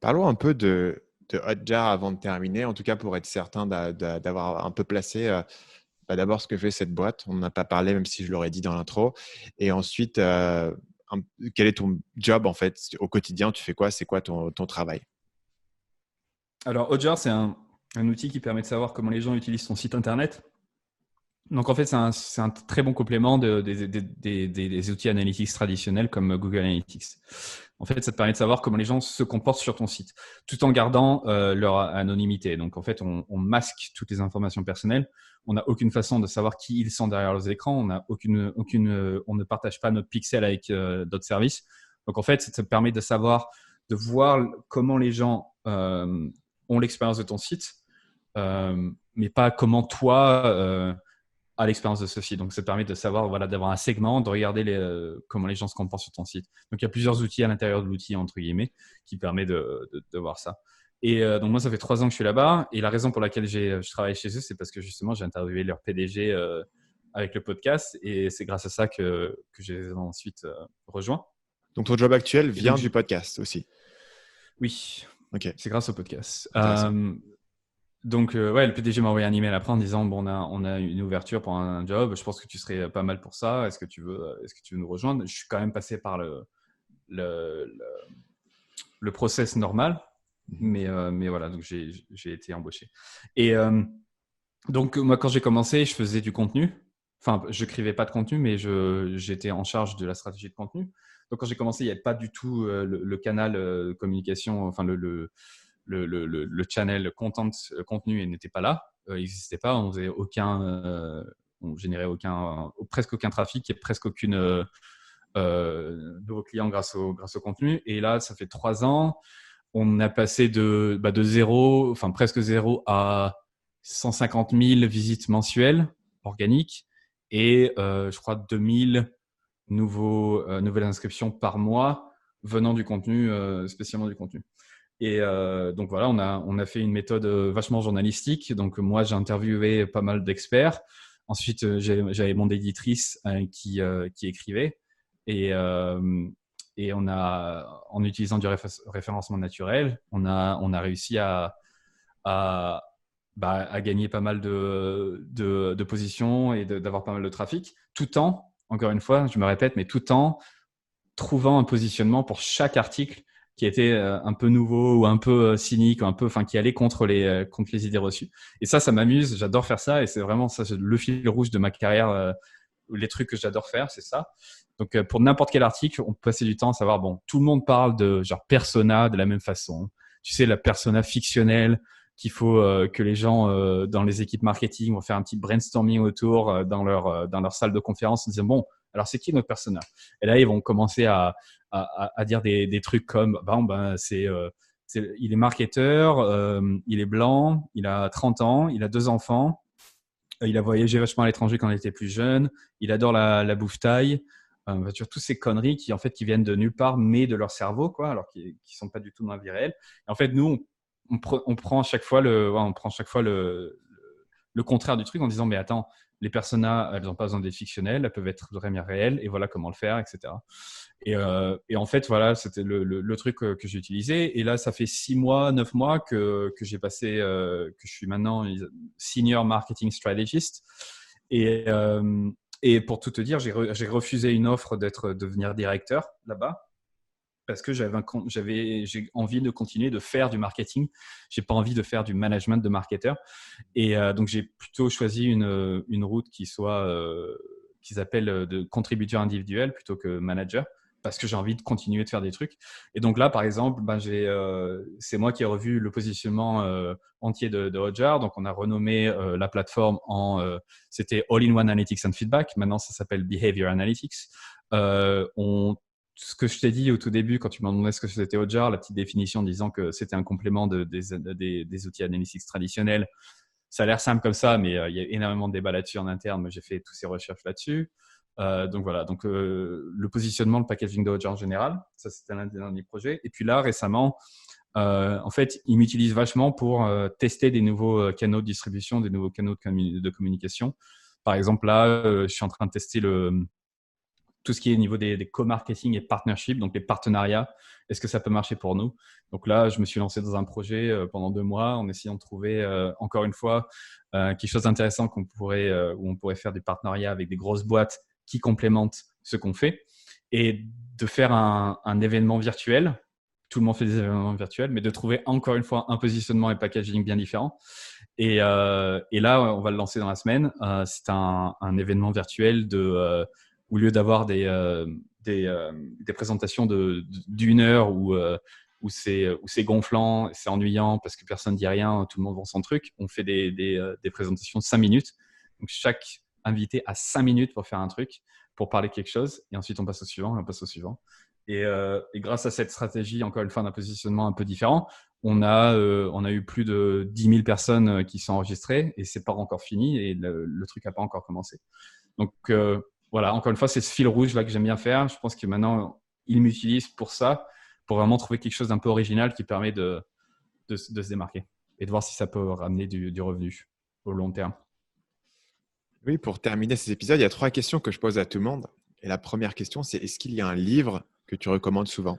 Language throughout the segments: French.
Parlons un peu de Hotjar avant de terminer, en tout cas pour être certain d'avoir un peu placé d'abord ce que fait cette boîte. On n'en a pas parlé, même si je l'aurais dit dans l'intro. Et ensuite, quel est ton job en fait au quotidien? Tu fais quoi? C'est quoi ton travail? Alors, Hotjar, c'est un outil qui permet de savoir comment les gens utilisent ton site internet. Donc, en fait, c'est un très bon complément des outils analytics traditionnels comme Google Analytics. En fait, ça te permet de savoir comment les gens se comportent sur ton site, tout en gardant leur anonymité. Donc, en fait, on masque toutes les informations personnelles. On n'a aucune façon de savoir qui ils sont derrière les écrans. On on ne partage pas notre pixel avec d'autres services. Donc, en fait, ça te permet de savoir, de voir comment les gens ont l'expérience de ton site, mais pas comment toi à l'expérience de ceci. Donc, ça te permet de savoir, voilà, d'avoir un segment, de regarder comment les gens se comportent sur ton site. Donc, il y a plusieurs outils à l'intérieur de l'outil, entre guillemets, qui permet de voir ça. Et donc, moi, ça fait 3 ans que je suis là-bas. Et la raison pour laquelle je travaille chez eux, c'est parce que justement, j'ai interviewé leur PDG avec le podcast. Et c'est grâce à ça que j'ai ensuite rejoint. Donc ton job actuel Et donc, vient du podcast aussi. oui, Ok, c'est grâce au podcast. intéressant. Donc, ouais, le PDG m'a envoyé un email après en disant, bon, on a une ouverture pour un job. Je pense que tu serais pas mal pour ça. Est-ce que tu veux nous rejoindre? Je suis quand même passé par le, le, le process normal, Mhm. mais voilà, donc j'ai été embauché. Et donc, moi, quand j'ai commencé, je faisais du contenu. Enfin, je n'écrivais pas de contenu, mais j'étais en charge de la stratégie de contenu. Donc, quand j'ai commencé, il n'y avait pas du tout le canal communication, enfin le channel content, contenu n'était pas là. Il n'existait pas. On faisait on générait presque aucun trafic et presque aucune nouveaux clients grâce au contenu. Et là, ça fait 3 ans. On a passé de zéro, enfin presque zéro à 150 000 visites mensuelles organiques et je crois 2000 nouvelles inscriptions par mois venant du contenu, spécialement du contenu. Et donc voilà, on a fait une méthode vachement journalistique. Donc moi, j'ai interviewé pas mal d'experts. Ensuite, j'avais mon éditrice qui écrivait. Et, euh, et en utilisant du référencement naturel, on a réussi à, à gagner pas mal de positions et d'avoir pas mal de trafic, tout en, encore une fois, je me répète, mais tout en trouvant un positionnement pour chaque article qui était un peu nouveau ou un peu cynique ou un peu, enfin, qui allait contre les idées reçues. Et ça m'amuse. J'adore faire ça et c'est vraiment ça, le fil rouge de ma carrière. Les trucs que j'adore faire, c'est ça. Donc, pour n'importe quel article, on peut passer du temps à savoir, bon, tout le monde parle de genre persona de la même façon. Tu sais, la persona fictionnelle qu'il faut que les gens dans les équipes marketing vont faire un petit brainstorming autour dans leur salle de conférence en disant, bon, alors c'est qui notre persona? Et là, ils vont commencer à dire des trucs comme, il est marketeur, il est blanc, il a 30 ans, il a 2 enfants, il a voyagé vachement à l'étranger quand il était plus jeune, il adore la bouffe thaï. Tu vois, toutes ces conneries qui en fait qui viennent de nulle part, mais de leur cerveau, quoi, alors qu'ils sont pas du tout dans la vie réelle. Et en fait, nous, on prend à chaque fois le contraire du truc en disant, mais attends, les personas, elles n'ont pas besoin d'être fictionnelles, elles peuvent être vraiment réelles, et voilà comment le faire, etc. Et en fait, voilà, c'était le truc que j'ai utilisé. Et là, ça fait 6 mois, 9 mois que j'ai passé, que je suis maintenant senior marketing strategist. Et, euh, et pour tout te dire, j'ai refusé une offre de devenir directeur là-bas parce que j'ai envie de continuer de faire du marketing. J'ai pas envie de faire du management de marketeur. Et donc, j'ai plutôt choisi une route qu'ils appellent de contributeur individuel plutôt que manager parce que j'ai envie de continuer de faire des trucs. Et donc là, par exemple, c'est moi qui ai revu le positionnement entier de Hotjar. Donc, on a renommé la plateforme c'était All-in-One Analytics and Feedback. Maintenant, ça s'appelle Behavior Analytics. Ce que je t'ai dit au tout début, quand tu m'as demandé ce que c'était Hotjar, la petite définition disant que c'était un complément des outils analytics traditionnels. Ça a l'air simple comme ça, mais il y a énormément de débats là-dessus en interne. Moi, j'ai fait toutes ces recherches là-dessus. Donc voilà, donc le positionnement, le packaging de Hotjar en général, ça c'était l'un des derniers projets. Et puis là, récemment, en fait, ils m'utilisent vachement pour tester des nouveaux canaux de distribution, des nouveaux canaux de communication. Par exemple, là, je suis en train de tester tout ce qui est au niveau des co-marketing et partnership, donc les partenariats. Est-ce que ça peut marcher pour nous? Donc là, je me suis lancé dans un projet pendant 2 mois en essayant de trouver, encore une fois, quelque chose d'intéressant où on pourrait faire des partenariats avec des grosses boîtes qui complémentent ce qu'on fait et de faire un événement virtuel. Tout le monde fait des événements virtuels, mais de trouver encore une fois un positionnement et packaging bien différent. Et là, on va le lancer dans la semaine. C'est un événement virtuel au lieu d'avoir des présentations d'une heure où c'est gonflant, c'est ennuyant parce que personne ne dit rien, tout le monde vend son truc. On fait des présentations de 5 minutes. Donc, chaque invité a 5 minutes pour faire un truc, pour parler de quelque chose. Et ensuite, on passe au suivant et on passe au suivant. Et grâce à cette stratégie, encore une fois, d'un positionnement un peu différent, on a eu plus de 10 000 personnes qui sont enregistrées et c'est pas encore fini et le truc n'a pas encore commencé. Donc, voilà, encore une fois, c'est ce fil rouge là que j'aime bien faire. Je pense que maintenant, ils m'utilisent pour ça, pour vraiment trouver quelque chose d'un peu original qui permet de se démarquer et de voir si ça peut ramener du revenu au long terme. Oui, pour terminer ces épisodes, il y a 3 questions que je pose à tout le monde. Et la première question, c'est est-ce qu'il y a un livre que tu recommandes souvent?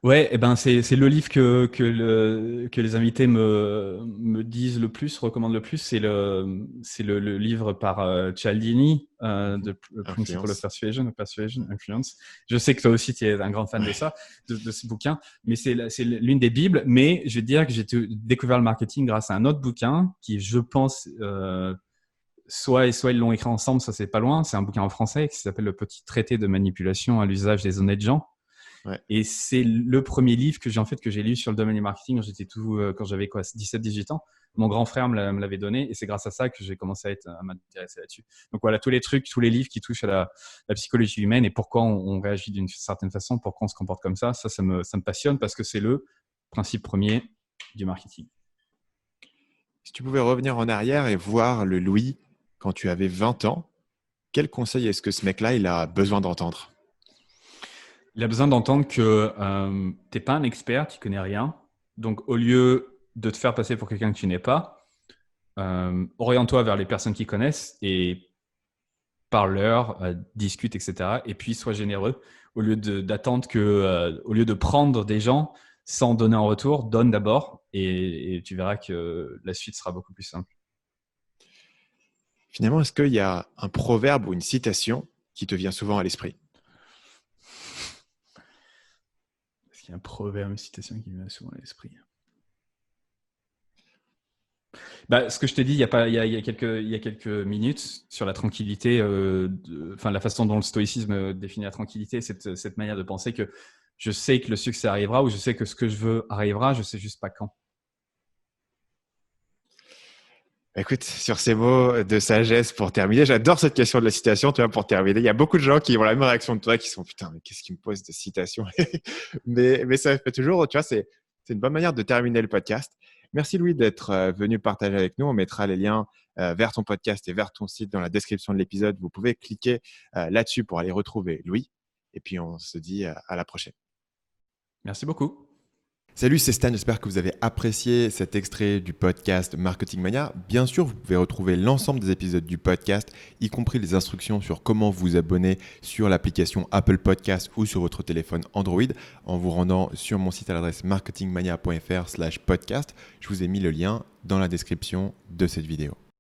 Ouais, c'est le livre que les invités me disent le plus, recommandent le plus. C'est le livre par Cialdini, de Principle of Persuasion, Influence. Je sais que toi aussi, tu es un grand fan de ça, de ce bouquin, mais c'est l'une des bibles. Mais je vais te dire que j'ai découvert le marketing grâce à un autre bouquin qui, je pense, soit ils l'ont écrit ensemble, ça c'est pas loin. C'est un bouquin en français qui s'appelle Le petit traité de manipulation à l'usage des honnêtes gens. Ouais. Et c'est le premier livre que j'ai lu sur le domaine du marketing quand j'avais 17-18 ans. Mon grand frère me l'avait donné et c'est grâce à ça que j'ai commencé à m'intéresser là-dessus. Donc voilà, tous les livres qui touchent à la psychologie humaine et pourquoi on réagit d'une certaine façon, pourquoi on se comporte comme ça, ça me passionne parce que c'est le principe premier du marketing. Si tu pouvais revenir en arrière et voir le Louis quand tu avais 20 ans, quel conseil est-ce que ce mec-là, il a besoin d'entendre? Il a besoin d'entendre que tu n'es pas un expert, tu ne connais rien. Donc, au lieu de te faire passer pour quelqu'un que tu n'es pas, oriente-toi vers les personnes qui connaissent et parle-leur, discute, etc. Et puis, sois généreux. Au lieu au lieu de prendre des gens sans donner en retour, donne d'abord et tu verras que la suite sera beaucoup plus simple. Finalement, est-ce qu'il y a un proverbe ou une citation qui te vient souvent à l'esprit? Est-ce qu'il y a un proverbe, une citation qui me vient souvent à l'esprit? Ce que je t'ai dit il y a quelques minutes sur la tranquillité, la façon dont le stoïcisme définit la tranquillité, cette manière de penser que je sais que le succès arrivera ou je sais que ce que je veux arrivera, je sais juste pas quand. Écoute, sur ces mots de sagesse pour terminer, j'adore cette question de la citation, tu vois, pour terminer. Il y a beaucoup de gens qui ont la même réaction que toi, qui sont putain, mais qu'est-ce qui me pose de citation? mais ça fait toujours, tu vois, c'est une bonne manière de terminer le podcast. Merci Louis d'être venu partager avec nous. On mettra les liens vers ton podcast et vers ton site dans la description de l'épisode. Vous pouvez cliquer là-dessus pour aller retrouver Louis. Et puis, on se dit à la prochaine. Merci beaucoup. Salut, c'est Stan, j'espère que vous avez apprécié cet extrait du podcast Marketing Mania. Bien sûr, vous pouvez retrouver l'ensemble des épisodes du podcast, y compris les instructions sur comment vous abonner sur l'application Apple Podcast ou sur votre téléphone Android en vous rendant sur mon site à l'adresse marketingmania.fr/podcast. Je vous ai mis le lien dans la description de cette vidéo.